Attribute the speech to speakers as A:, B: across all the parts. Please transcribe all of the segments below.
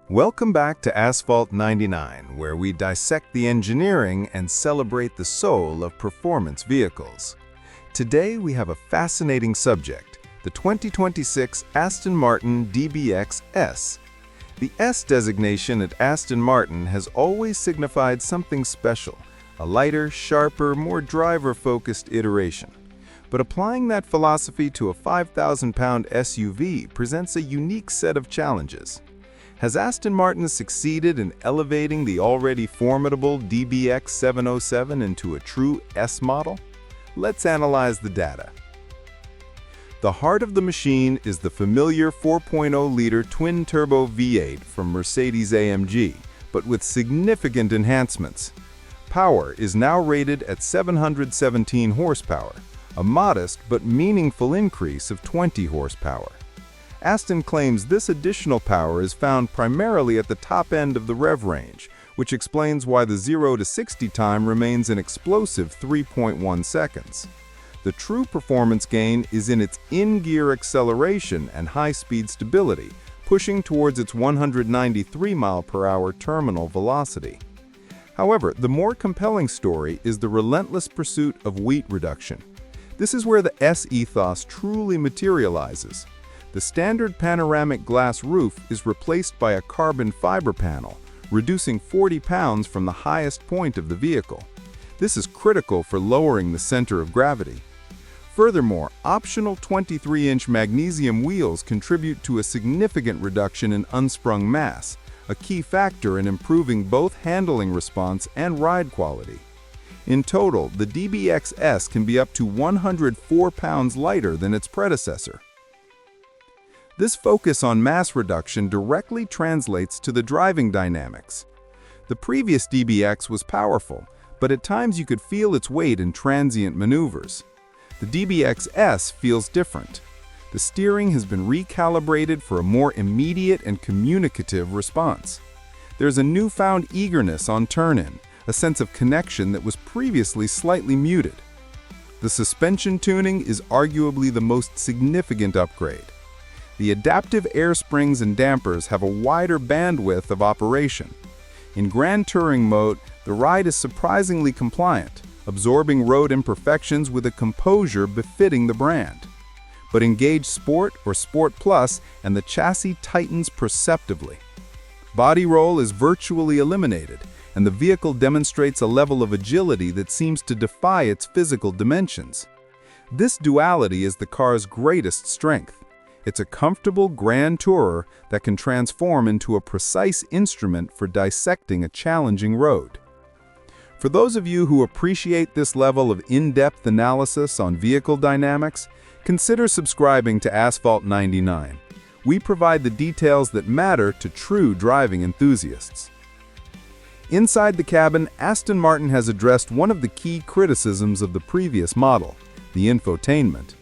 A: Welcome back to Asphalt 99, where we dissect the engineering and celebrate the soul of performance vehicles. Today we have a fascinating subject, the 2026 Aston Martin DBX S. The S designation at Aston Martin has always signified something special, a lighter, sharper, more driver-focused iteration. But applying that philosophy to a 5,000-pound SUV presents a unique set of challenges. Has Aston Martin succeeded in elevating the already formidable DBX 707 into a true S model? Let's analyze the data. The heart of the machine is the familiar 4.0-liter twin-turbo V8 from Mercedes-AMG, but with significant enhancements. Power is now rated at 717 horsepower, a modest but meaningful increase of 20 horsepower. Aston claims this additional power is found primarily at the top end of the rev range, which explains why the 0 to 60 time remains an explosive 3.1 seconds. The true performance gain is in its in-gear acceleration and high-speed stability, pushing towards its 193 mph terminal velocity. However, the more compelling story is the relentless pursuit of weight reduction. This is where the S ethos truly materializes. The standard panoramic glass roof is replaced by a carbon fiber panel, reducing 40 pounds from the highest point of the vehicle. This is critical for lowering the center of gravity. Furthermore, optional 23-inch magnesium wheels contribute to a significant reduction in unsprung mass, a key factor in improving both handling response and ride quality. In total, the DBX S can be up to 104 pounds lighter than its predecessor. This focus on mass reduction directly translates to the driving dynamics. The previous DBX was powerful, but at times you could feel its weight in transient maneuvers. The DBX S feels different. The steering has been recalibrated for a more immediate and communicative response. There's a newfound eagerness on turn-in, a sense of connection that was previously slightly muted. The suspension tuning is arguably the most significant upgrade. The adaptive air springs and dampers have a wider bandwidth of operation. In Grand Touring mode, the ride is surprisingly compliant, absorbing road imperfections with a composure befitting the brand. But engage Sport or Sport Plus and the chassis tightens perceptibly. Body roll is virtually eliminated, and the vehicle demonstrates a level of agility that seems to defy its physical dimensions. This duality is the car's greatest strength. It's a comfortable grand tourer that can transform into a precise instrument for dissecting a challenging road. For those of you who appreciate this level of in-depth analysis on vehicle dynamics, consider subscribing to Asphalt 99. We provide the details that matter to true driving enthusiasts. Inside the cabin, Aston Martin has addressed one of the key criticisms of the previous model, the infotainment.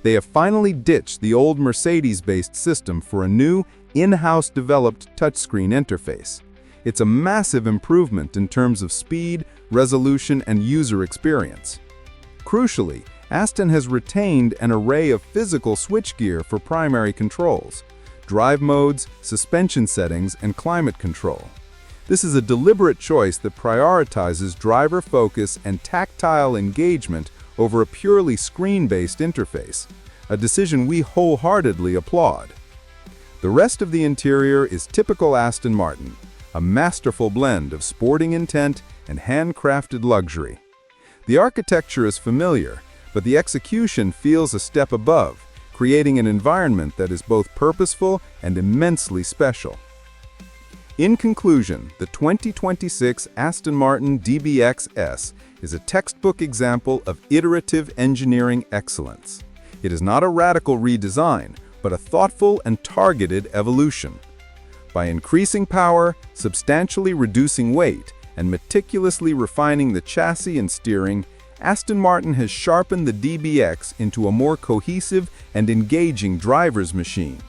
A: They have finally ditched the old Mercedes-based system for a new, in-house developed touchscreen interface. It's a massive improvement in terms of speed, resolution, and user experience. Crucially, Aston has retained an array of physical switchgear for primary controls, drive modes, suspension settings, and climate control. This is a deliberate choice that prioritizes driver focus and tactile engagement over a purely screen-based interface, a decision we wholeheartedly applaud. The rest of the interior is typical Aston Martin, a masterful blend of sporting intent and handcrafted luxury. The architecture is familiar, but the execution feels a step above, creating an environment that is both purposeful and immensely special. In conclusion, the 2026 Aston Martin DBX S is a textbook example of iterative engineering excellence. It is not a radical redesign, but a thoughtful and targeted evolution. By increasing power, substantially reducing weight, and meticulously refining the chassis and steering, Aston Martin has sharpened the DBX into a more cohesive and engaging driver's machine.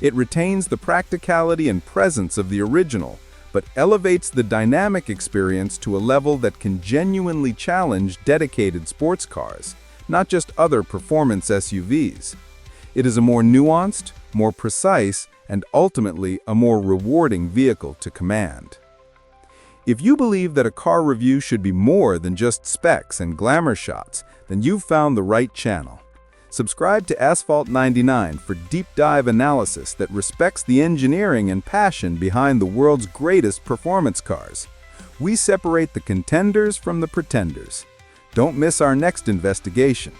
A: It retains the practicality and presence of the original, but elevates the dynamic experience to a level that can genuinely challenge dedicated sports cars, not just other performance SUVs. It is a more nuanced, more precise, and ultimately a more rewarding vehicle to command. If you believe that a car review should be more than just specs and glamour shots, then you've found the right channel. Subscribe to Asphalt 99 for deep dive analysis that respects the engineering and passion behind the world's greatest performance cars. We separate the contenders from the pretenders. Don't miss our next investigation.